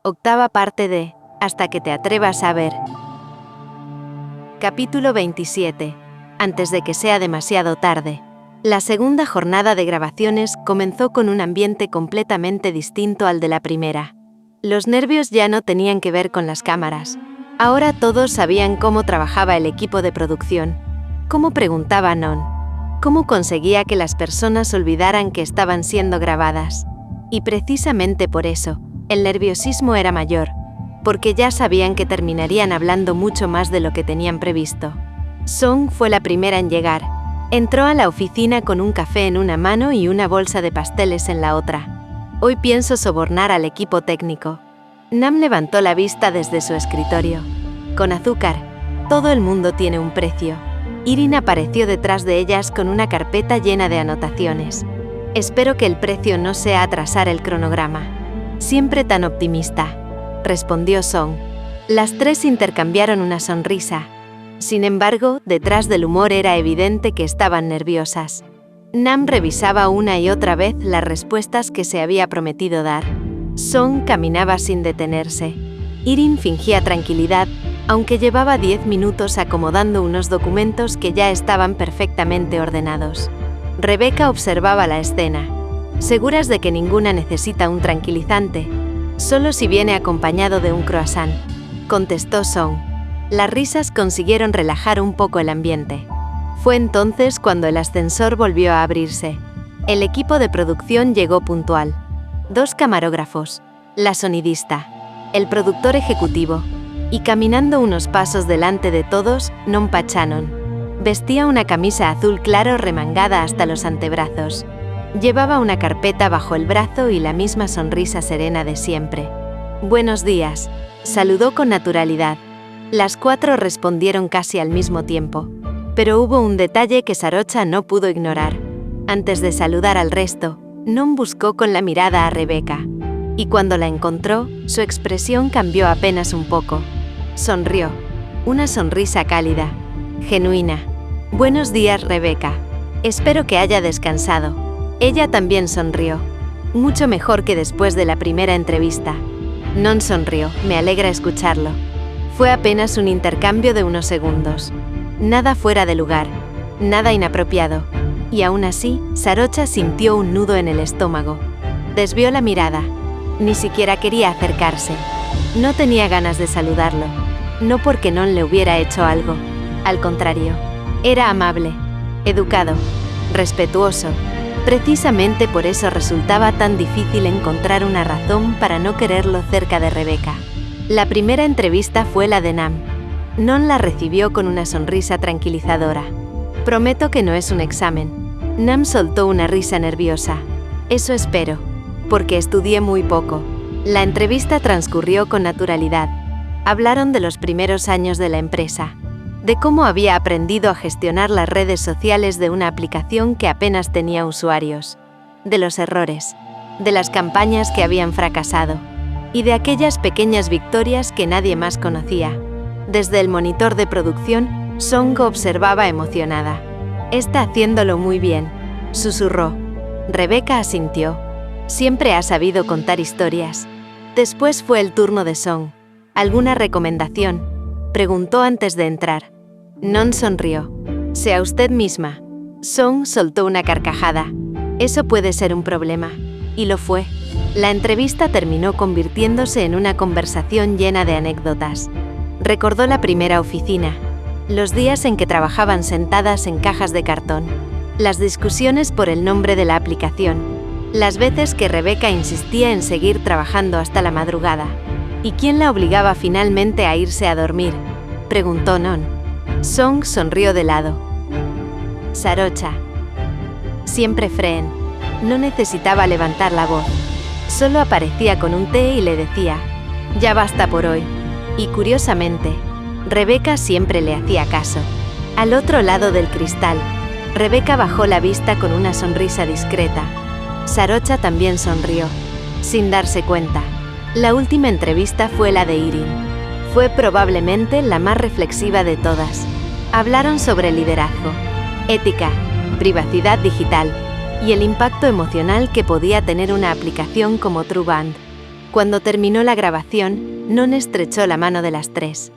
Octava parte de Hasta que te atrevas a ver. Capítulo 27. Antes de que sea demasiado tarde. La segunda jornada de grabaciones comenzó con un ambiente completamente distinto al de la primera. Los nervios ya no tenían que ver con las cámaras. Ahora todos sabían cómo trabajaba el equipo de producción. Cómo preguntaba Non. Cómo conseguía que las personas olvidaran que estaban siendo grabadas. Y precisamente por eso, el nerviosismo era mayor, porque ya sabían que terminarían hablando mucho más de lo que tenían previsto. Song fue la primera en llegar. Entró a la oficina con un café en una mano y una bolsa de pasteles en la otra. Hoy pienso sobornar al equipo técnico. Nam levantó la vista desde su escritorio. Con azúcar, todo el mundo tiene un precio. Irin apareció detrás de ellas con una carpeta llena de anotaciones. Espero que el precio no sea atrasar el cronograma. Siempre tan optimista, respondió Song. Las tres intercambiaron una sonrisa. Sin embargo, detrás del humor era evidente que estaban nerviosas. Nam revisaba una y otra vez las respuestas que se había prometido dar. Song caminaba sin detenerse. Irin fingía tranquilidad, aunque llevaba 10 minutos acomodando unos documentos que ya estaban perfectamente ordenados. Rebecca observaba la escena. ¿Seguras de que ninguna necesita un tranquilizante? Solo si viene acompañado de un croissant, contestó Song. Las risas consiguieron relajar un poco el ambiente. Fue entonces cuando el ascensor volvió a abrirse. El equipo de producción llegó puntual. 2 camarógrafos, la sonidista, el productor ejecutivo, y caminando unos pasos delante de todos, Non Pachanon. Vestía una camisa azul claro remangada hasta los antebrazos. Llevaba una carpeta bajo el brazo y la misma sonrisa serena de siempre. Buenos días, saludó con naturalidad. Las 4 respondieron casi al mismo tiempo. Pero hubo un detalle que Sarocha no pudo ignorar. Antes de saludar al resto, Non buscó con la mirada a Rebecca. Y cuando la encontró, su expresión cambió apenas un poco. Sonrió. Una sonrisa cálida, genuina. Buenos días, Rebecca. Espero que haya descansado. Ella también sonrió. Mucho mejor que después de la primera entrevista. Non sonrió. Me alegra escucharlo. Fue apenas un intercambio de unos segundos. Nada fuera de lugar. Nada inapropiado. Y aún así, Sarocha sintió un nudo en el estómago. Desvió la mirada. Ni siquiera quería acercarse. No tenía ganas de saludarlo. No porque Non le hubiera hecho algo. Al contrario. Era amable, educado, respetuoso. Precisamente por eso resultaba tan difícil encontrar una razón para no quererlo cerca de Rebecca. La primera entrevista fue la de Nam. Non la recibió con una sonrisa tranquilizadora. Prometo que no es un examen. Nam soltó una risa nerviosa. Eso espero, porque estudié muy poco. La entrevista transcurrió con naturalidad. Hablaron de los primeros años de la empresa, de cómo había aprendido a gestionar las redes sociales de una aplicación que apenas tenía usuarios, de los errores, de las campañas que habían fracasado, y de aquellas pequeñas victorias que nadie más conocía. Desde el monitor de producción, Song observaba emocionada. «Está haciéndolo muy bien», susurró. Rebecca asintió. Siempre ha sabido contar historias. Después fue el turno de Song. ¿Alguna recomendación?, preguntó antes de entrar. Non sonrió. «Sea usted misma». Song soltó una carcajada. Eso puede ser un problema. Y lo fue. La entrevista terminó convirtiéndose en una conversación llena de anécdotas. Recordó la primera oficina, los días en que trabajaban sentadas en cajas de cartón, las discusiones por el nombre de la aplicación, las veces que Rebecca insistía en seguir trabajando hasta la madrugada. ¿Y quién la obligaba finalmente a irse a dormir?, preguntó Non. Song sonrió de lado. Sarocha. Siempre Freen. No necesitaba levantar la voz. Solo aparecía con un té y le decía, «Ya basta por hoy». Y curiosamente, Rebecca siempre le hacía caso. Al otro lado del cristal, Rebecca bajó la vista con una sonrisa discreta. Sarocha también sonrió, sin darse cuenta. La última entrevista fue la de Irin. Fue probablemente la más reflexiva de todas. Hablaron sobre liderazgo, ética, privacidad digital y el impacto emocional que podía tener una aplicación como TrueBand. Cuando terminó la grabación, Non estrechó la mano de las tres.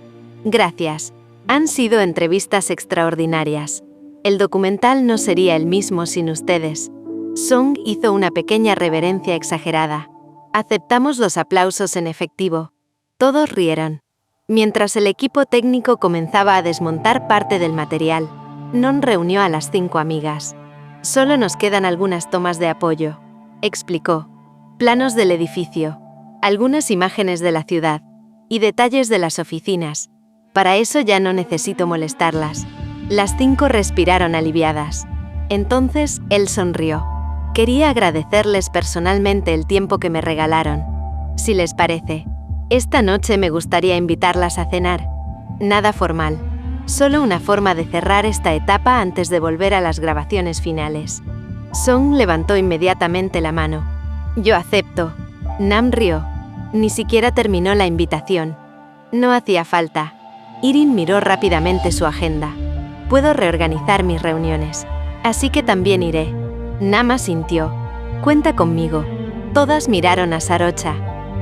Gracias. Han sido entrevistas extraordinarias. El documental no sería el mismo sin ustedes. Song hizo una pequeña reverencia exagerada. Aceptamos los aplausos en efectivo. Todos rieron. Mientras el equipo técnico comenzaba a desmontar parte del material, Non reunió a las 5 amigas. Solo nos quedan algunas tomas de apoyo, explicó. Planos del edificio, algunas imágenes de la ciudad y detalles de las oficinas. Para eso ya no necesito molestarlas. Las 5 respiraron aliviadas. Entonces, él sonrió. Quería agradecerles personalmente el tiempo que me regalaron. Si les parece, esta noche me gustaría invitarlas a cenar. Nada formal. Solo una forma de cerrar esta etapa antes de volver a las grabaciones finales. Song levantó inmediatamente la mano. Yo acepto. Nam rió. Ni siquiera terminó la invitación. No hacía falta. Irin miró rápidamente su agenda. Puedo reorganizar mis reuniones. Así que también iré. Nam asintió. Cuenta conmigo. Todas miraron a Sarocha.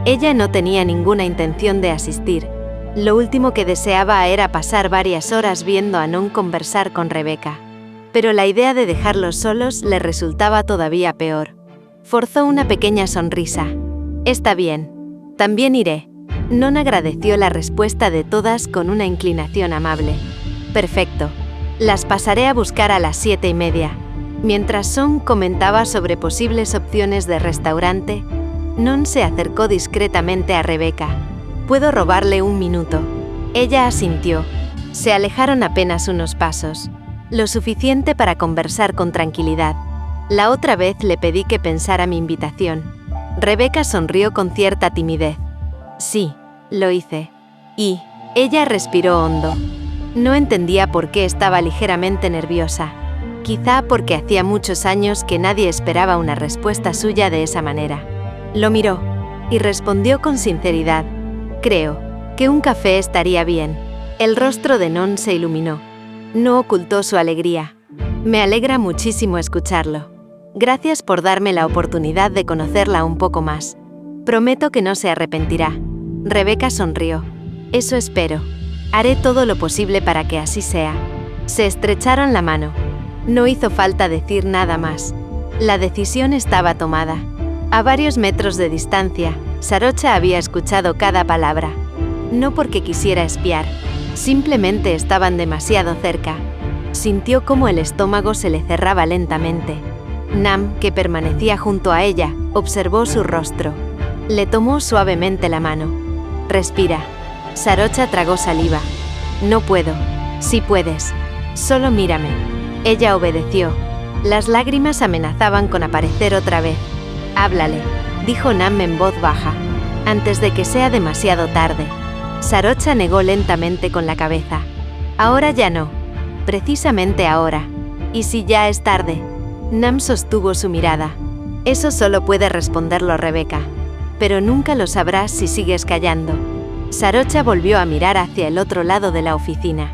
Ella no tenía ninguna intención de asistir. Lo último que deseaba era pasar varias horas viendo a Non conversar con Rebecca. Pero la idea de dejarlos solos le resultaba todavía peor. Forzó una pequeña sonrisa. Está bien. También iré. Non agradeció la respuesta de todas con una inclinación amable. Perfecto. Las pasaré a buscar a las 7:30. Mientras Song comentaba sobre posibles opciones de restaurante, Non se acercó discretamente a Rebecca. ¿Puedo robarle un minuto? Ella asintió. Se alejaron apenas unos pasos. Lo suficiente para conversar con tranquilidad. La otra vez le pedí que pensara mi invitación. Rebecca sonrió con cierta timidez. Sí, lo hice. Y ella respiró hondo. No entendía por qué estaba ligeramente nerviosa. Quizá porque hacía muchos años que nadie esperaba una respuesta suya de esa manera. Lo miró y respondió con sinceridad. Creo que un café estaría bien. El rostro de Non se iluminó. No ocultó su alegría. Me alegra muchísimo escucharlo. Gracias por darme la oportunidad de conocerla un poco más. Prometo que no se arrepentirá. Rebecca sonrió. Eso espero. Haré todo lo posible para que así sea. Se estrecharon la mano. No hizo falta decir nada más. La decisión estaba tomada. A varios metros de distancia, Sarocha había escuchado cada palabra. No porque quisiera espiar, simplemente estaban demasiado cerca. Sintió cómo el estómago se le cerraba lentamente. Nam, que permanecía junto a ella, observó su rostro. Le tomó suavemente la mano. Respira. Sarocha tragó saliva. No puedo. Sí puedes. Solo mírame. Ella obedeció. Las lágrimas amenazaban con aparecer otra vez. Háblale, dijo Nam en voz baja, antes de que sea demasiado tarde. Sarocha negó lentamente con la cabeza. Ahora ya no. Precisamente ahora. ¿Y si ya es tarde? Nam sostuvo su mirada. Eso solo puede responderlo Rebecca. Pero nunca lo sabrás si sigues callando. Sarocha volvió a mirar hacia el otro lado de la oficina.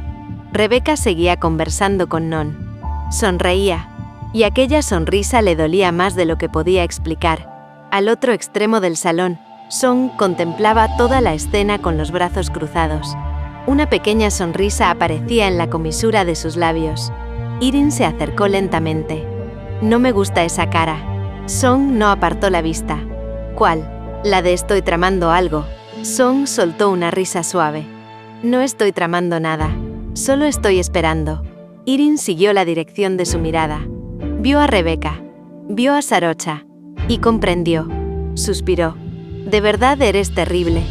Rebecca seguía conversando con Non. Sonreía. Y aquella sonrisa le dolía más de lo que podía explicar. Al otro extremo del salón, Song contemplaba toda la escena con los brazos cruzados. Una pequeña sonrisa aparecía en la comisura de sus labios. Irin se acercó lentamente. No me gusta esa cara. Song no apartó la vista. ¿Cuál? La de estoy tramando algo. Song soltó una risa suave. No estoy tramando nada. Solo estoy esperando. Irin siguió la dirección de su mirada. Vio a Rebecca, vio a Sarocha, y comprendió. Suspiró. De verdad eres terrible.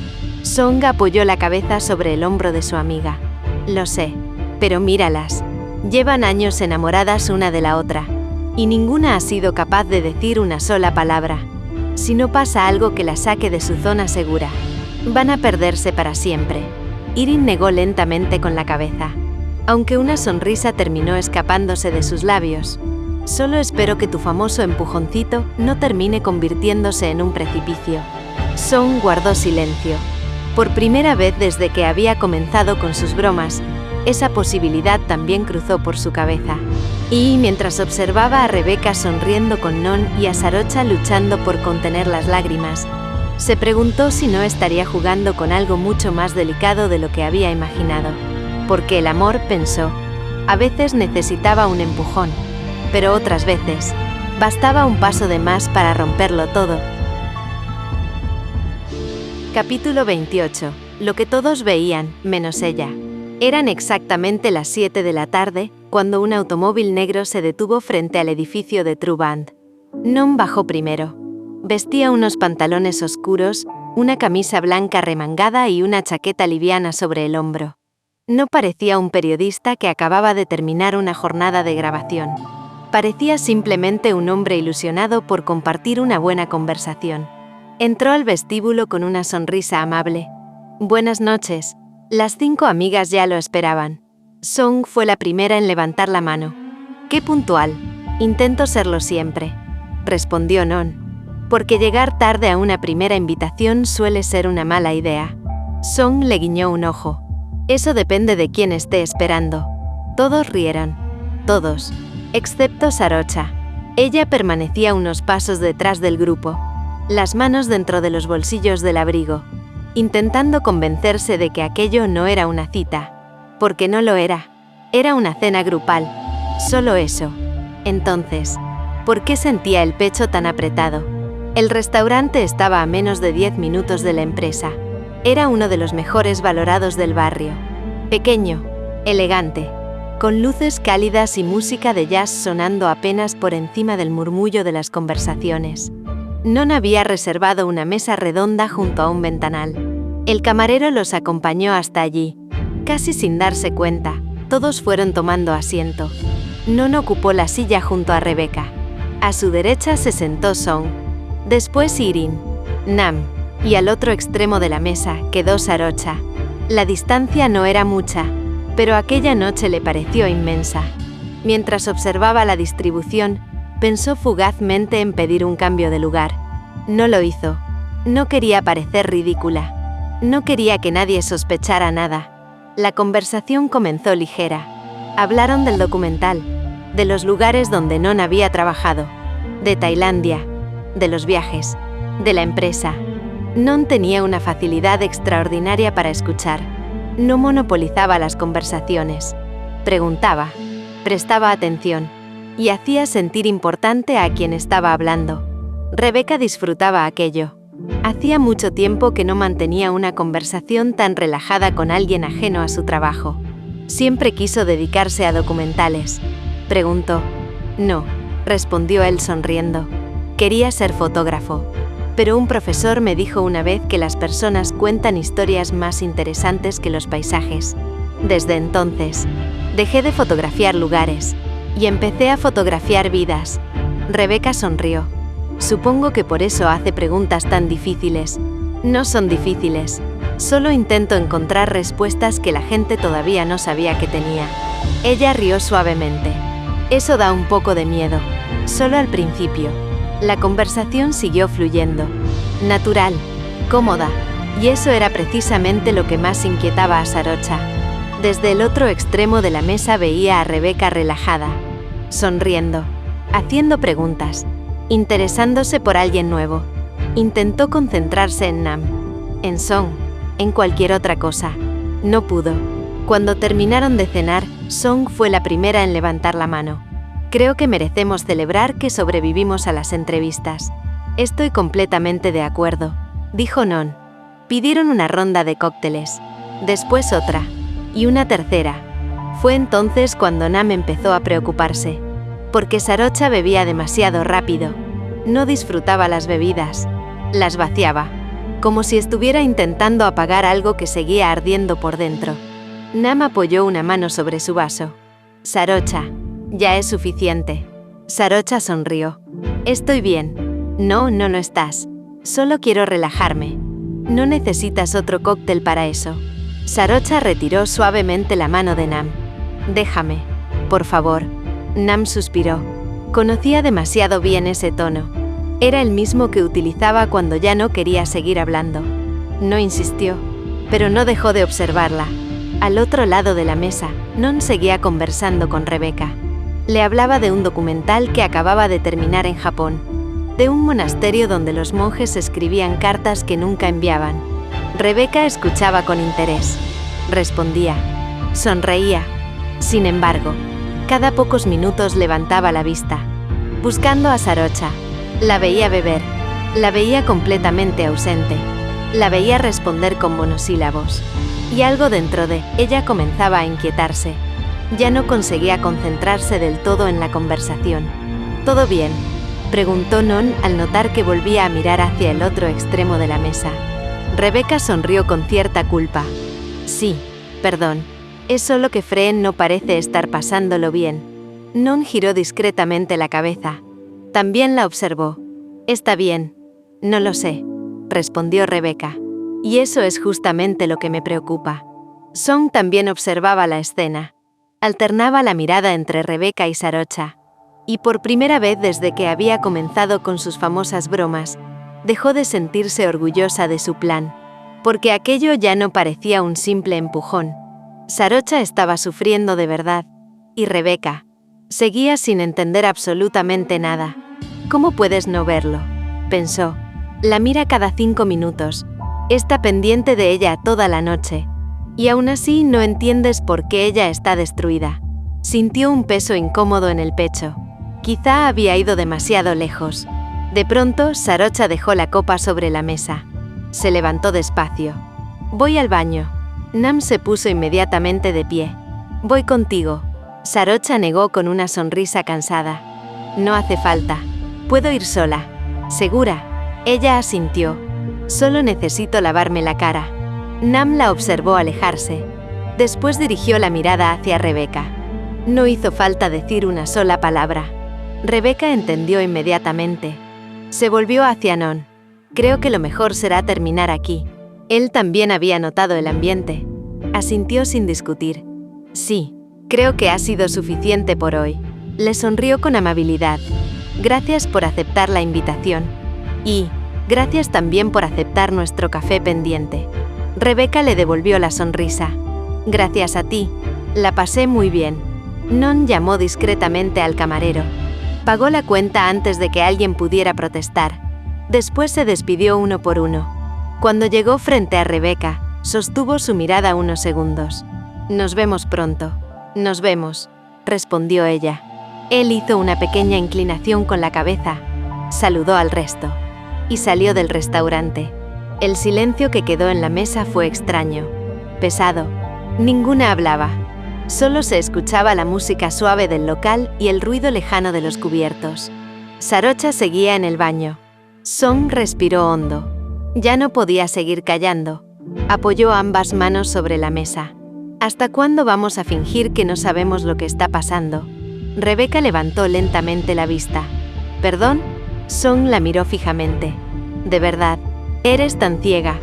Song apoyó la cabeza sobre el hombro de su amiga. Lo sé, pero míralas. Llevan años enamoradas una de la otra, y ninguna ha sido capaz de decir una sola palabra. Si no pasa algo que la saque de su zona segura, van a perderse para siempre. Irin negó lentamente con la cabeza, aunque una sonrisa terminó escapándose de sus labios. Solo espero que tu famoso empujoncito no termine convirtiéndose en un precipicio. Song guardó silencio. Por primera vez desde que había comenzado con sus bromas, esa posibilidad también cruzó por su cabeza. Y mientras observaba a Rebecca sonriendo con Non y a Sarocha luchando por contener las lágrimas, Se preguntó si no estaría jugando con algo mucho más delicado de lo que había imaginado. Porque el amor, pensó, a veces necesitaba un empujón, pero otras veces bastaba un paso de más para romperlo todo. Capítulo 28. Lo que todos veían, menos ella. Eran exactamente las 7 de la tarde, cuando un automóvil negro se detuvo frente al edificio de True Band. Non bajó primero. Vestía unos pantalones oscuros, una camisa blanca remangada y una chaqueta liviana sobre el hombro. No parecía un periodista que acababa de terminar una jornada de grabación. Parecía simplemente un hombre ilusionado por compartir una buena conversación. Entró al vestíbulo con una sonrisa amable. Buenas noches. Las 5 amigas ya lo esperaban. Song fue la primera en levantar la mano. ¡Qué puntual! Intento serlo siempre, respondió Non. Porque llegar tarde a una primera invitación suele ser una mala idea. Song le guiñó un ojo. Eso depende de quién esté esperando. Todos rieron. Todos. Excepto Sarocha. Ella permanecía unos pasos detrás del grupo, las manos dentro de los bolsillos del abrigo, intentando convencerse de que aquello no era una cita. Porque no lo era. Era una cena grupal. Solo eso. Entonces, ¿por qué sentía el pecho tan apretado? El restaurante estaba a menos de 10 minutos de la empresa. Era uno de los mejores valorados del barrio. Pequeño, elegante, con luces cálidas y música de jazz sonando apenas por encima del murmullo de las conversaciones. Non había reservado una mesa redonda junto a un ventanal. El camarero los acompañó hasta allí. Casi sin darse cuenta, todos fueron tomando asiento. Non ocupó la silla junto a Rebecca. A su derecha se sentó Song. Después Irin, Nam, y al otro extremo de la mesa quedó Sarocha. La distancia no era mucha, pero aquella noche le pareció inmensa. Mientras observaba la distribución, pensó fugazmente en pedir un cambio de lugar. No lo hizo. No quería parecer ridícula. No quería que nadie sospechara nada. La conversación comenzó ligera. Hablaron del documental, de los lugares donde Non había trabajado, de Tailandia, de los viajes, de la empresa. Non tenía una facilidad extraordinaria para escuchar. No monopolizaba las conversaciones. Preguntaba, prestaba atención, y hacía sentir importante a quien estaba hablando. Rebecca disfrutaba aquello. Hacía mucho tiempo que no mantenía una conversación tan relajada con alguien ajeno a su trabajo. Siempre quiso dedicarse a documentales. Preguntó. No, respondió él sonriendo. Quería ser fotógrafo. Pero un profesor me dijo una vez que las personas cuentan historias más interesantes que los paisajes. Desde entonces, dejé de fotografiar lugares y empecé a fotografiar vidas. Rebecca sonrió. Supongo que por eso hace preguntas tan difíciles. No son difíciles. Solo intento encontrar respuestas que la gente todavía no sabía que tenía. Ella rió suavemente. Eso da un poco de miedo. Solo al principio. La conversación siguió fluyendo. Natural, cómoda, y eso era precisamente lo que más inquietaba a Sarocha. Desde el otro extremo de la mesa veía a Rebecca relajada, sonriendo, haciendo preguntas, interesándose por alguien nuevo. Intentó concentrarse en Nam, en Song, en cualquier otra cosa. No pudo. Cuando terminaron de cenar, Song fue la primera en levantar la mano. Creo que merecemos celebrar que sobrevivimos a las entrevistas. Estoy completamente de acuerdo, dijo Non. Pidieron una ronda de cócteles, después otra, y una tercera. Fue entonces cuando Nam empezó a preocuparse, porque Sarocha bebía demasiado rápido. No disfrutaba las bebidas, las vaciaba, como si estuviera intentando apagar algo que seguía ardiendo por dentro. Nam apoyó una mano sobre su vaso. Sarocha, ya es suficiente. Sarocha sonrió. Estoy bien. No lo estás. Solo quiero relajarme. No necesitas otro cóctel para eso. Sarocha retiró suavemente la mano de Nam. Déjame, por favor. Nam suspiró. Conocía demasiado bien ese tono. Era el mismo que utilizaba cuando ya no quería seguir hablando. No insistió, pero no dejó de observarla. Al otro lado de la mesa, Non seguía conversando con Rebecca. Le hablaba de un documental que acababa de terminar en Japón. de un monasterio donde los monjes escribían cartas que nunca enviaban. Rebeca escuchaba con interés. Respondía. Sonreía. Sin embargo, cada pocos minutos levantaba la vista, buscando a Sarocha. La veía beber. La veía completamente ausente. La veía responder con monosílabos. Y algo dentro de ella comenzaba a inquietarse. Ya no conseguía concentrarse del todo en la conversación. ¿Todo bien?, preguntó Non al notar que volvía a mirar hacia el otro extremo de la mesa. Rebeca sonrió con cierta culpa. Sí, perdón. Es solo que Freen no parece estar pasándolo bien. Non giró discretamente la cabeza. También la observó. Está bien. No lo sé, respondió Rebeca. Y eso es justamente lo que me preocupa. Song también observaba la escena. Alternaba la mirada entre Rebeca y Sarocha. Y por primera vez desde que había comenzado con sus famosas bromas, dejó de sentirse orgullosa de su plan, porque aquello ya no parecía un simple empujón. Sarocha estaba sufriendo de verdad, y Rebeca seguía sin entender absolutamente nada. ¿Cómo puedes no verlo?, pensó. La mira cada 5 minutos, está pendiente de ella toda la noche, y aún así no entiendes por qué ella está destruida. Sintió un peso incómodo en el pecho. Quizá había ido demasiado lejos. De pronto, Sarocha dejó la copa sobre la mesa. Se levantó despacio. Voy al baño. Nam se puso inmediatamente de pie. Voy contigo. Sarocha negó con una sonrisa cansada. No hace falta. Puedo ir sola. ¿Segura? Ella asintió. Solo necesito lavarme la cara. Nam la observó alejarse. Después dirigió la mirada hacia Rebeca. No hizo falta decir una sola palabra. Rebeca entendió inmediatamente. Se volvió hacia Non. Creo que lo mejor será terminar aquí. Él también había notado el ambiente. Asintió sin discutir. Sí, creo que ha sido suficiente por hoy. Le sonrió con amabilidad. Gracias por aceptar la invitación. Y gracias también por aceptar nuestro café pendiente. Rebeca le devolvió la sonrisa. Gracias a ti. La pasé muy bien. Non llamó discretamente al camarero. Pagó la cuenta antes de que alguien pudiera protestar. Después se despidió uno por uno. Cuando llegó frente a Rebeca, sostuvo su mirada unos segundos. Nos vemos pronto. Nos vemos, respondió ella. Él hizo una pequeña inclinación con la cabeza, saludó al resto y salió del restaurante. El silencio que quedó en la mesa fue extraño, pesado. Ninguna hablaba. Solo se escuchaba la música suave del local y el ruido lejano de los cubiertos. Sarocha seguía en el baño. Song respiró hondo. Ya no podía seguir callando. Apoyó ambas manos sobre la mesa. ¿Hasta cuándo vamos a fingir que no sabemos lo que está pasando? Rebeca levantó lentamente la vista. ¿Perdón? Song la miró fijamente. ¿De verdad? ¿Eres tan ciega?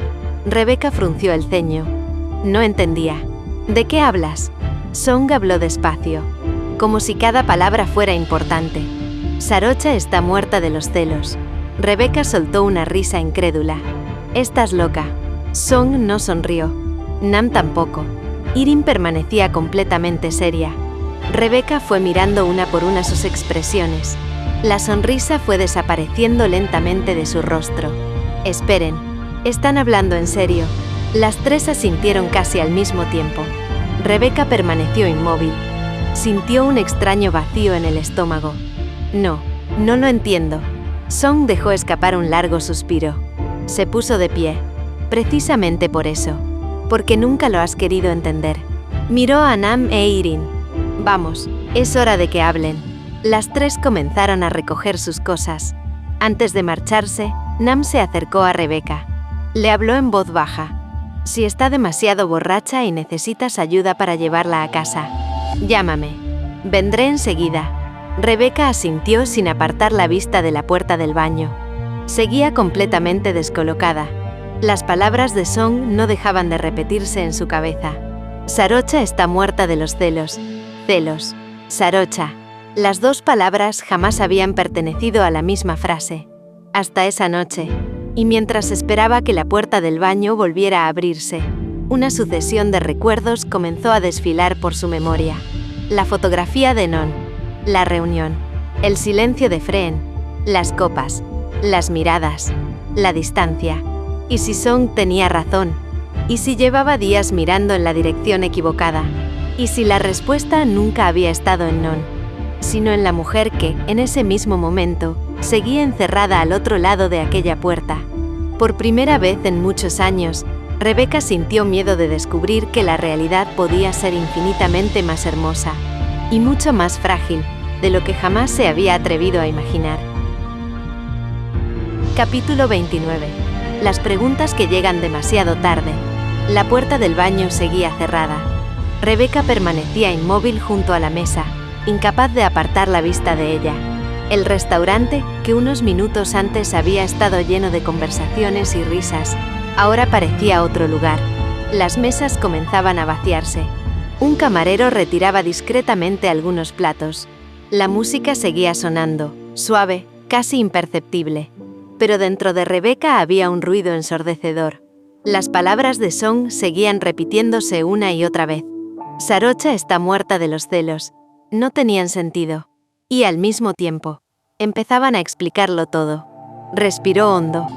Rebeca frunció el ceño. No entendía. ¿De qué hablas? Song habló despacio, como si cada palabra fuera importante. Sarocha está muerta de los celos. Rebeca soltó una risa incrédula. Estás loca. Song no sonrió. Nam tampoco. Irin permanecía completamente seria. Rebeca fue mirando una por una sus expresiones. La sonrisa fue desapareciendo lentamente de su rostro. Esperen. ¿Están hablando en serio? Las tres asintieron casi al mismo tiempo. Rebeca permaneció inmóvil. Sintió un extraño vacío en el estómago. No lo entiendo. Song dejó escapar un largo suspiro. Se puso de pie. Precisamente por eso. Porque nunca lo has querido entender. Miró a Nam e Irin. Vamos, es hora de que hablen. Las tres comenzaron a recoger sus cosas. Antes de marcharse, Nam se acercó a Rebeca. Le habló en voz baja. Si está demasiado borracha y necesitas ayuda para llevarla a casa, llámame. Vendré enseguida. Rebeca asintió sin apartar la vista de la puerta del baño. Seguía completamente descolocada. Las palabras de Song no dejaban de repetirse en su cabeza. Sarocha está muerta de los celos. Celos. Sarocha. Las dos palabras jamás habían pertenecido a la misma frase. Hasta esa noche. Y mientras esperaba que la puerta del baño volviera a abrirse, una sucesión de recuerdos comenzó a desfilar por su memoria. La fotografía de Non, la reunión, el silencio de Freen, las copas, las miradas, la distancia. ¿Y si Song tenía razón? ¿Y si llevaba días mirando en la dirección equivocada? ¿Y si la respuesta nunca había estado en Non, sino en la mujer que, en ese mismo momento, seguía encerrada al otro lado de aquella puerta? Por primera vez en muchos años, Rebecca sintió miedo de descubrir que la realidad podía ser infinitamente más hermosa y mucho más frágil de lo que jamás se había atrevido a imaginar. Capítulo 29. Las preguntas que llegan demasiado tarde. La puerta del baño seguía cerrada. Rebecca permanecía inmóvil junto a la mesa, incapaz de apartar la vista de ella. El restaurante, que unos minutos antes había estado lleno de conversaciones y risas, ahora parecía otro lugar. Las mesas comenzaban a vaciarse. Un camarero retiraba discretamente algunos platos. La música seguía sonando, suave, casi imperceptible. Pero dentro de Rebecca había un ruido ensordecedor. Las palabras de Song seguían repitiéndose una y otra vez. Sarocha está muerta de los celos. No tenían sentido. Y al mismo tiempo, empezaban a explicarlo todo. Respiró hondo.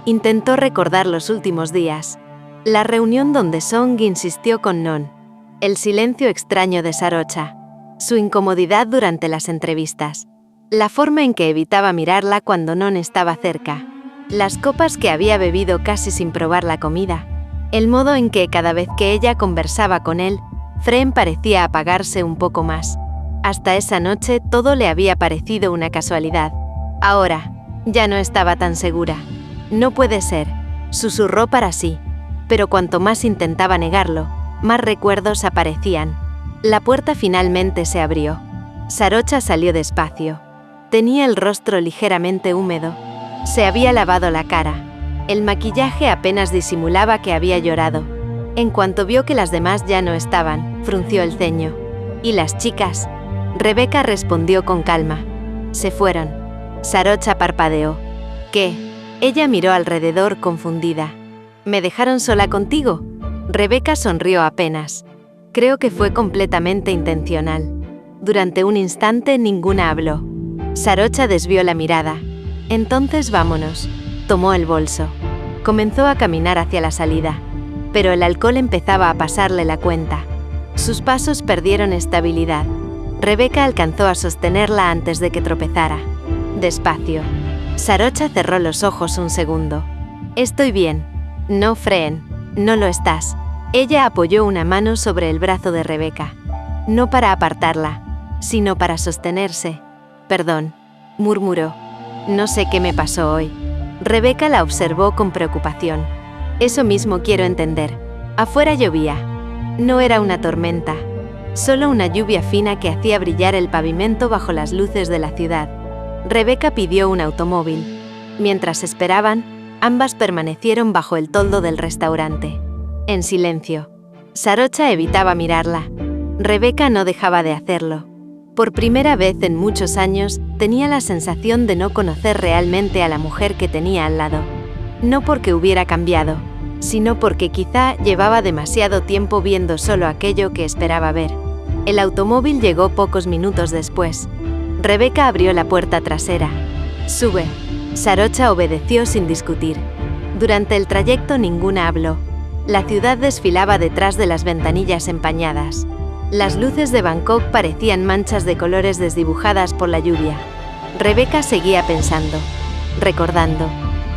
Intentó recordar los últimos días. La reunión donde Song insistió con Non. El silencio extraño de Sarocha. Su incomodidad durante las entrevistas. La forma en que evitaba mirarla cuando Non estaba cerca. Las copas que había bebido casi sin probar la comida. El modo en que cada vez que ella conversaba con él, Fren parecía apagarse un poco más. Hasta esa noche todo le había parecido una casualidad. Ahora, ya no estaba tan segura. No puede ser, susurró para sí. Pero cuanto más intentaba negarlo, más recuerdos aparecían. La puerta finalmente se abrió. Sarocha salió despacio. Tenía el rostro ligeramente húmedo. Se había lavado la cara. El maquillaje apenas disimulaba que había llorado. En cuanto vio que las demás ya no estaban, frunció el ceño. ¿Y las chicas? Rebecca respondió con calma. Se fueron. Sarocha parpadeó. ¿Qué? Ella miró alrededor confundida. ¿Me dejaron sola contigo? Rebecca sonrió apenas. Creo que fue completamente intencional. Durante un instante ninguna habló. Sarocha desvió la mirada. Entonces vámonos. Tomó el bolso. Comenzó a caminar hacia la salida. Pero el alcohol empezaba a pasarle la cuenta. Sus pasos perdieron estabilidad. Rebecca alcanzó a sostenerla antes de que tropezara. Despacio. Sarocha cerró los ojos un segundo. Estoy bien. No, Fren. No lo estás. Ella apoyó una mano sobre el brazo de Rebecca. No para apartarla, sino para sostenerse. Perdón, murmuró. No sé qué me pasó hoy. Rebecca la observó con preocupación. Eso mismo quiero entender. Afuera llovía. No era una tormenta. Solo una lluvia fina que hacía brillar el pavimento bajo las luces de la ciudad. Rebecca pidió un automóvil. Mientras esperaban, ambas permanecieron bajo el toldo del restaurante. En silencio. Sarocha evitaba mirarla. Rebecca no dejaba de hacerlo. Por primera vez en muchos años, tenía la sensación de no conocer realmente a la mujer que tenía al lado. No porque hubiera cambiado, sino porque quizá llevaba demasiado tiempo viendo solo aquello que esperaba ver. El automóvil llegó pocos minutos después. Rebecca abrió la puerta trasera. Sube. Sarocha obedeció sin discutir. Durante el trayecto ninguna habló. La ciudad desfilaba detrás de las ventanillas empañadas. Las luces de Bangkok parecían manchas de colores desdibujadas por la lluvia. Rebecca seguía pensando, recordando,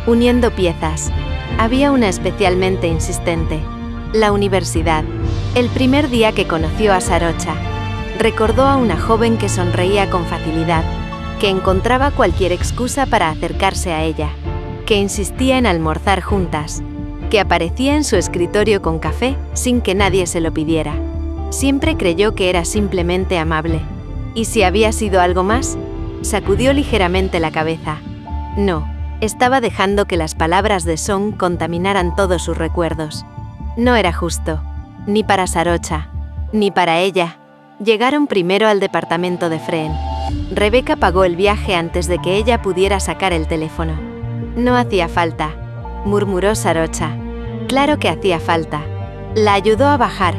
uniendo piezas. Había una especialmente insistente. La universidad. El primer día que conoció a Sarocha. Recordó a una joven que sonreía con facilidad, que encontraba cualquier excusa para acercarse a ella, que insistía en almorzar juntas, que aparecía en su escritorio con café sin que nadie se lo pidiera. Siempre creyó que era simplemente amable. ¿Y si había sido algo más? Sacudió ligeramente la cabeza. No, estaba dejando que las palabras de Song contaminaran todos sus recuerdos. No era justo, ni para Sarocha, ni para ella. Llegaron primero al departamento de Fren. Rebecca pagó el viaje antes de que ella pudiera sacar el teléfono. No hacía falta, murmuró Sarocha. Claro que hacía falta. La ayudó a bajar.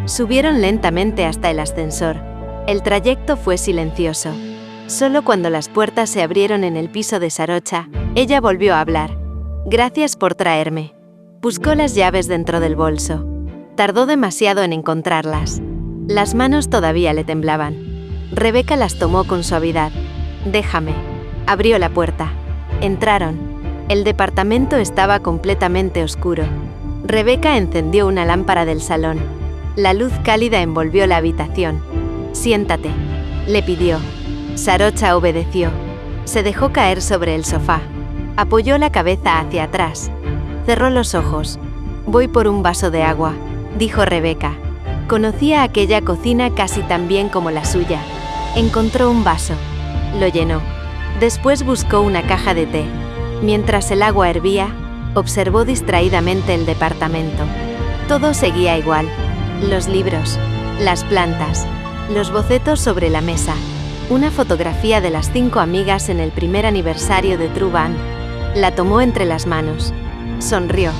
Subieron lentamente hasta el ascensor. El trayecto fue silencioso. Solo cuando las puertas se abrieron en el piso de Sarocha, Ella volvió a hablar. Gracias por traerme. Buscó las llaves dentro del bolso. Tardó demasiado en encontrarlas. Las manos todavía le temblaban. Rebeca las tomó con suavidad. Déjame. Abrió la puerta. Entraron. El departamento estaba completamente oscuro. Rebeca encendió una lámpara del salón. La luz cálida envolvió la habitación. Siéntate, le pidió. Sarocha obedeció. Se dejó caer sobre el sofá. Apoyó la cabeza hacia atrás. Cerró los ojos. Voy por un vaso de agua, dijo Rebeca. Conocía aquella cocina casi tan bien como la suya. Encontró un vaso. Lo llenó. Después buscó una caja de té. Mientras el agua hervía, observó distraídamente el departamento. Todo seguía igual. Los libros, las plantas, los bocetos sobre la mesa, una fotografía de las 5 amigas en el primer aniversario de True Band. La tomó entre las manos. Sonrió.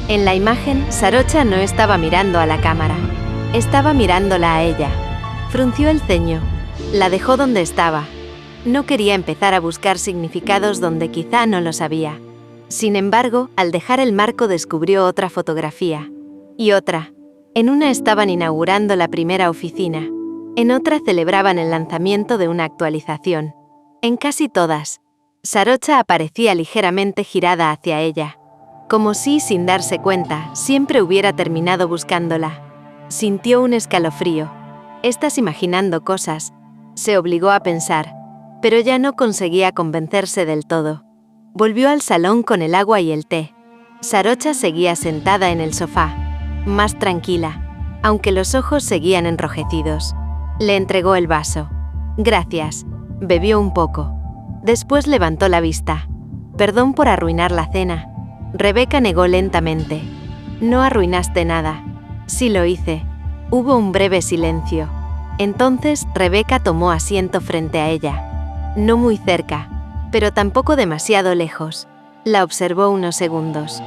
En la imagen, Sarocha no estaba mirando a la cámara. Estaba mirándola a ella. Frunció el ceño. La dejó donde estaba. No quería empezar a buscar significados donde quizá no los había. Sin embargo, al dejar el marco descubrió otra fotografía. Y otra. En una estaban inaugurando la primera oficina. En otra celebraban el lanzamiento de una actualización. En casi todas, Sarocha aparecía ligeramente girada hacia ella. Como si, sin darse cuenta, siempre hubiera terminado buscándola. Sintió un escalofrío. Estás imaginando cosas, se obligó a pensar, pero ya no conseguía convencerse del todo. Volvió al salón con el agua y el té. Sarocha seguía sentada en el sofá, más tranquila, aunque los ojos seguían enrojecidos. Le entregó el vaso. Gracias. Bebió un poco. Después levantó la vista. Perdón por arruinar la cena. Rebeca negó lentamente. No arruinaste nada. Sí lo hice. Hubo un breve silencio. Entonces Rebeca tomó asiento frente a ella. No muy cerca, pero tampoco demasiado lejos. La observó unos segundos.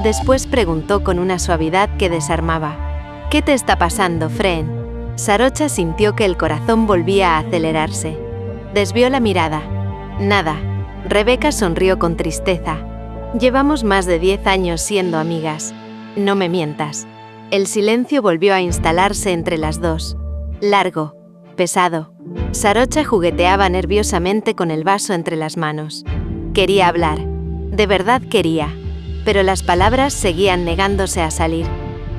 Después preguntó con una suavidad que desarmaba. ¿Qué te está pasando, Fren? Sarocha sintió que el corazón volvía a acelerarse. Desvió la mirada. Nada. Rebeca sonrió con tristeza. Llevamos más de 10 años siendo amigas. No me mientas. El silencio volvió a instalarse entre las dos. Largo, pesado. Sarocha jugueteaba nerviosamente con el vaso entre las manos. Quería hablar. De verdad quería. Pero las palabras seguían negándose a salir.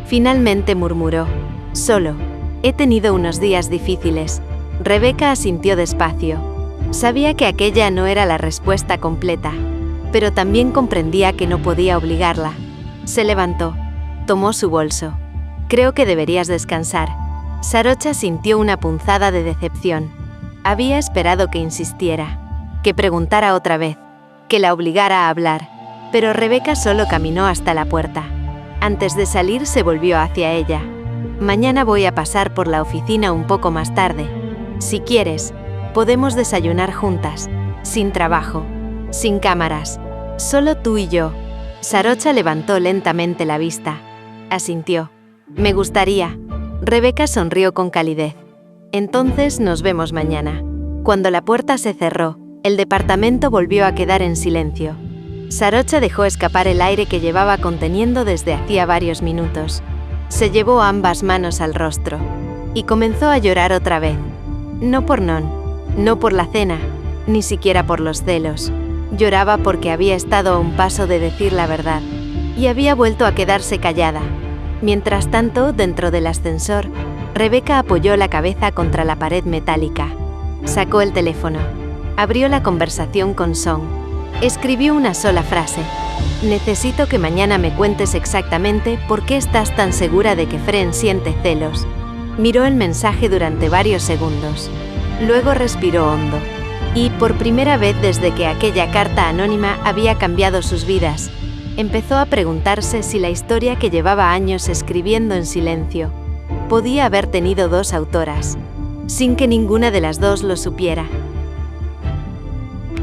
Finalmente murmuró. Solo. He tenido unos días difíciles. Rebeca asintió despacio. Sabía que aquella no era la respuesta completa, pero también comprendía que no podía obligarla. Se levantó. Tomó su bolso. Creo que deberías descansar. Sarocha sintió una punzada de decepción. Había esperado que insistiera, que preguntara otra vez, que la obligara a hablar, pero Rebeca solo caminó hasta la puerta. Antes de salir se volvió hacia ella. Mañana voy a pasar por la oficina un poco más tarde. Si quieres, podemos desayunar juntas, sin trabajo, sin cámaras, solo tú y yo. Sarocha levantó lentamente la vista. Asintió. Me gustaría. Rebeca sonrió con calidez. Entonces nos vemos mañana. Cuando la puerta se cerró, el departamento volvió a quedar en silencio. Sarocha dejó escapar el aire que llevaba conteniendo desde hacía varios minutos. Se llevó ambas manos al rostro y comenzó a llorar otra vez. No por Non, no por la cena, ni siquiera por los celos. Lloraba porque había estado a un paso de decir la verdad y había vuelto a quedarse callada. Mientras tanto, dentro del ascensor, Rebeca apoyó la cabeza contra la pared metálica. Sacó el teléfono. Abrió la conversación con Song. Escribió una sola frase. Necesito que mañana me cuentes exactamente por qué estás tan segura de que Fren siente celos. Miró el mensaje durante varios segundos. Luego respiró hondo. Y, por primera vez desde que aquella carta anónima había cambiado sus vidas, empezó a preguntarse si la historia que llevaba años escribiendo en silencio podía haber tenido dos autoras, sin que ninguna de las dos lo supiera.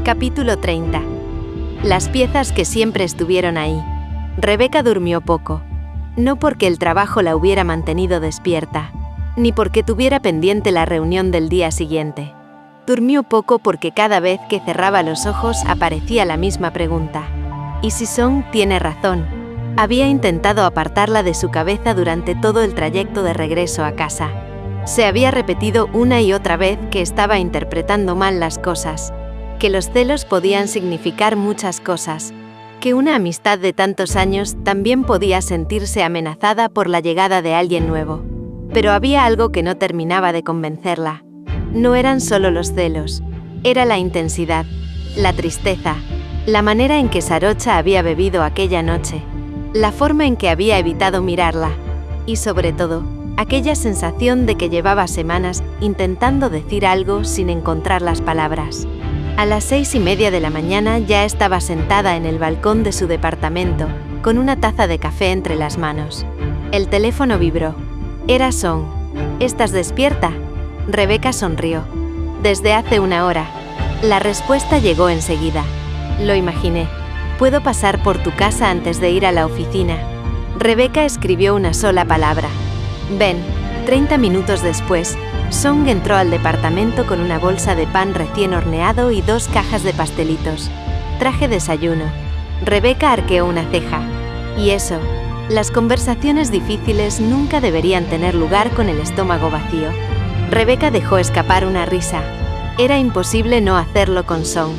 Capítulo 30. Las piezas que siempre estuvieron ahí. Rebeca durmió poco. No porque el trabajo la hubiera mantenido despierta, ni porque tuviera pendiente la reunión del día siguiente. Durmió poco porque cada vez que cerraba los ojos aparecía la misma pregunta. ¿Y si Song tiene razón? Había intentado apartarla de su cabeza durante todo el trayecto de regreso a casa. Se había repetido una y otra vez que estaba interpretando mal las cosas, que los celos podían significar muchas cosas, que una amistad de tantos años también podía sentirse amenazada por la llegada de alguien nuevo. Pero había algo que no terminaba de convencerla. No eran solo los celos, era la intensidad, la tristeza, la manera en que Sarocha había bebido aquella noche, la forma en que había evitado mirarla, y sobre todo, aquella sensación de que llevaba semanas intentando decir algo sin encontrar las palabras. A las 6:30 de la mañana ya estaba sentada en el balcón de su departamento, con una taza de café entre las manos. El teléfono vibró. Era Song. ¿Estás despierta? Rebeca sonrió. Desde hace una hora. La respuesta llegó enseguida. Lo imaginé. ¿Puedo pasar por tu casa antes de ir a la oficina? Rebeca escribió una sola palabra. Ven. 30 minutos después, Song entró al departamento con una bolsa de pan recién horneado y 2 cajas de pastelitos. Traje desayuno. Rebeca arqueó una ceja. Y eso, las conversaciones difíciles nunca deberían tener lugar con el estómago vacío. Rebeca dejó escapar una risa. Era imposible no hacerlo con Song.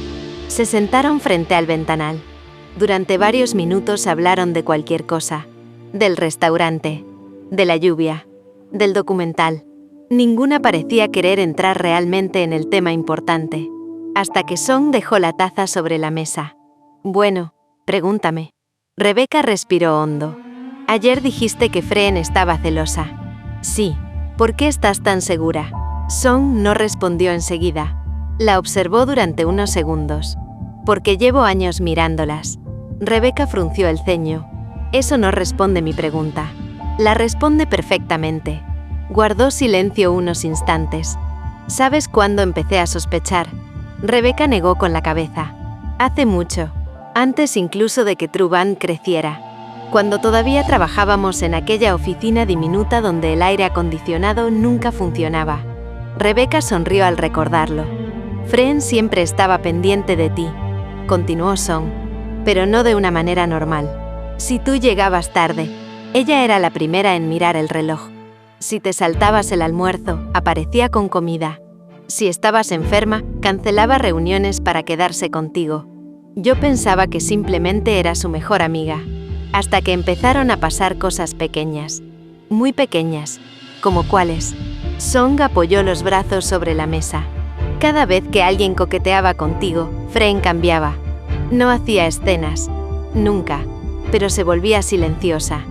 Se sentaron frente al ventanal. Durante varios minutos hablaron de cualquier cosa. Del restaurante, de la lluvia, del documental. Ninguna parecía querer entrar realmente en el tema importante. Hasta que Song dejó la taza sobre la mesa. Bueno, pregúntame. Rebeca respiró hondo. Ayer dijiste que Fren estaba celosa. Sí. ¿Por qué estás tan segura? Song no respondió enseguida. La observó durante unos segundos. Porque llevo años mirándolas. Rebeca frunció el ceño. Eso no responde mi pregunta. La responde perfectamente. Guardó silencio unos instantes. ¿Sabes cuándo empecé a sospechar? Rebeca negó con la cabeza. Hace mucho. Antes incluso de que True Band creciera. Cuando todavía trabajábamos en aquella oficina diminuta donde el aire acondicionado nunca funcionaba. Rebeca sonrió al recordarlo. Fren siempre estaba pendiente de ti, continuó Song, pero no de una manera normal. Si tú llegabas tarde, ella era la primera en mirar el reloj. Si te saltabas el almuerzo, aparecía con comida. Si estabas enferma, cancelaba reuniones para quedarse contigo. Yo pensaba que simplemente era su mejor amiga. Hasta que empezaron a pasar cosas pequeñas. Muy pequeñas. ¿Como cuáles? Song apoyó los brazos sobre la mesa. Cada vez que alguien coqueteaba contigo, Fren cambiaba. No hacía escenas. Nunca. Pero se volvía silenciosa.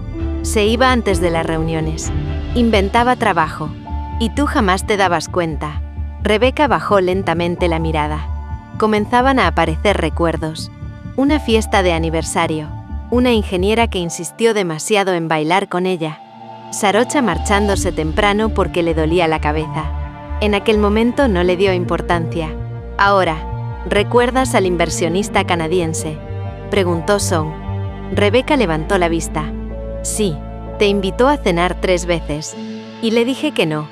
Se iba antes de las reuniones. Inventaba trabajo. Y tú jamás te dabas cuenta. Rebeca bajó lentamente la mirada. Comenzaban a aparecer recuerdos. Una fiesta de aniversario. Una ingeniera que insistió demasiado en bailar con ella. Sarocha marchándose temprano porque le dolía la cabeza. En aquel momento no le dio importancia. Ahora, ¿recuerdas al inversionista canadiense? Preguntó Song. Rebeca levantó la vista. Sí, te invitó a cenar 3 veces. Y le dije que no.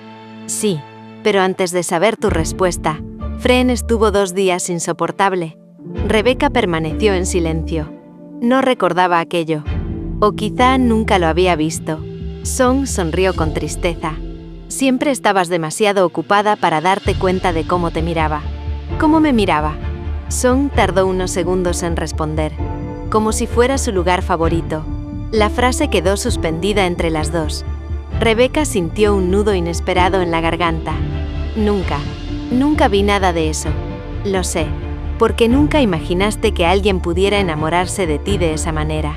Sí, pero antes de saber tu respuesta, Fren estuvo 2 días insoportable. Rebeca permaneció en silencio. No recordaba aquello. O quizá nunca lo había visto. Song sonrió con tristeza. Siempre estabas demasiado ocupada para darte cuenta de cómo te miraba. ¿Cómo me miraba? Song tardó unos segundos en responder. Como si fuera su lugar favorito. La frase quedó suspendida entre las dos. Rebeca sintió un nudo inesperado en la garganta. Nunca vi nada de eso. Lo sé. Porque nunca imaginaste que alguien pudiera enamorarse de ti de esa manera.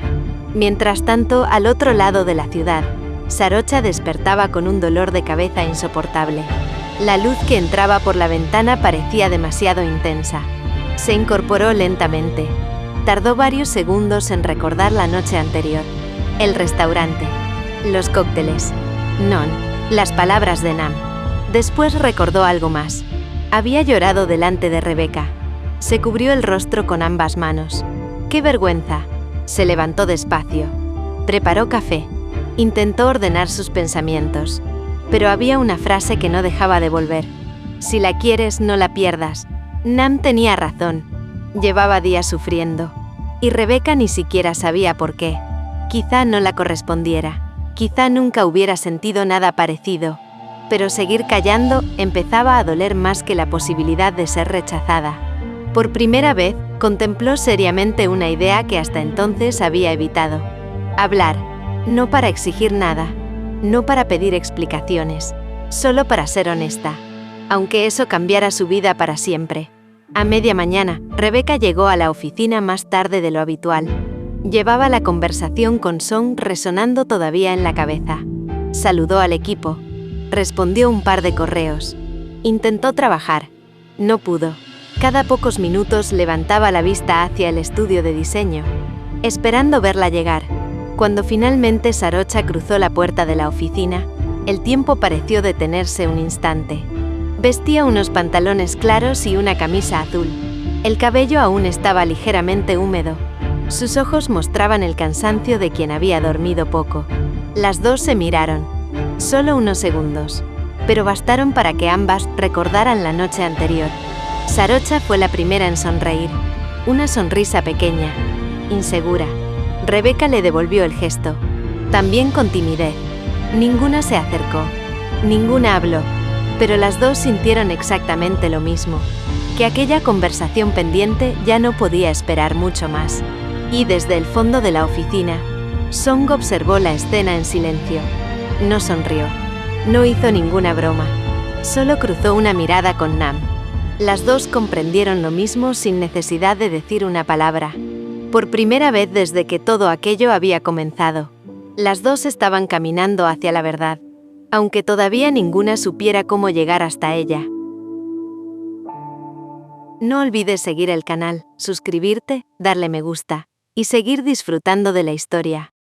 Mientras tanto, al otro lado de la ciudad, Sarocha despertaba con un dolor de cabeza insoportable. La luz que entraba por la ventana parecía demasiado intensa. Se incorporó lentamente. Tardó varios segundos en recordar la noche anterior. El restaurante. Los cócteles. Non. Las palabras de Nam. Después recordó algo más. Había llorado delante de Rebeca. Se cubrió el rostro con ambas manos. ¡Qué vergüenza! Se levantó despacio. Preparó café. Intentó ordenar sus pensamientos. Pero había una frase que no dejaba de volver. Si la quieres, no la pierdas. Nam tenía razón. Llevaba días sufriendo. Y Rebeca ni siquiera sabía por qué. Quizá no la correspondiera. Quizá nunca hubiera sentido nada parecido. Pero seguir callando empezaba a doler más que la posibilidad de ser rechazada. Por primera vez, contempló seriamente una idea que hasta entonces había evitado. Hablar. No para exigir nada. No para pedir explicaciones. Solo para ser honesta. Aunque eso cambiara su vida para siempre. A media mañana, Rebeca llegó a la oficina más tarde de lo habitual. Llevaba la conversación con Song resonando todavía en la cabeza. Saludó al equipo. Respondió un par de correos. Intentó trabajar. No pudo. Cada pocos minutos levantaba la vista hacia el estudio de diseño, esperando verla llegar. Cuando finalmente Sarocha cruzó la puerta de la oficina, el tiempo pareció detenerse un instante. Vestía unos pantalones claros y una camisa azul. El cabello aún estaba ligeramente húmedo. Sus ojos mostraban el cansancio de quien había dormido poco. Las dos se miraron. Solo unos segundos. Pero bastaron para que ambas recordaran la noche anterior. Sarocha fue la primera en sonreír. Una sonrisa pequeña, insegura. Rebeca le devolvió el gesto. También con timidez. Ninguna se acercó. Ninguna habló. Pero las dos sintieron exactamente lo mismo. Que aquella conversación pendiente ya no podía esperar mucho más. Y desde el fondo de la oficina, Song observó la escena en silencio. No sonrió. No hizo ninguna broma. Solo cruzó una mirada con Nam. Las dos comprendieron lo mismo sin necesidad de decir una palabra. Por primera vez desde que todo aquello había comenzado. Las dos estaban caminando hacia la verdad, aunque todavía ninguna supiera cómo llegar hasta ella. No olvides seguir el canal, suscribirte, darle me gusta y seguir disfrutando de la historia.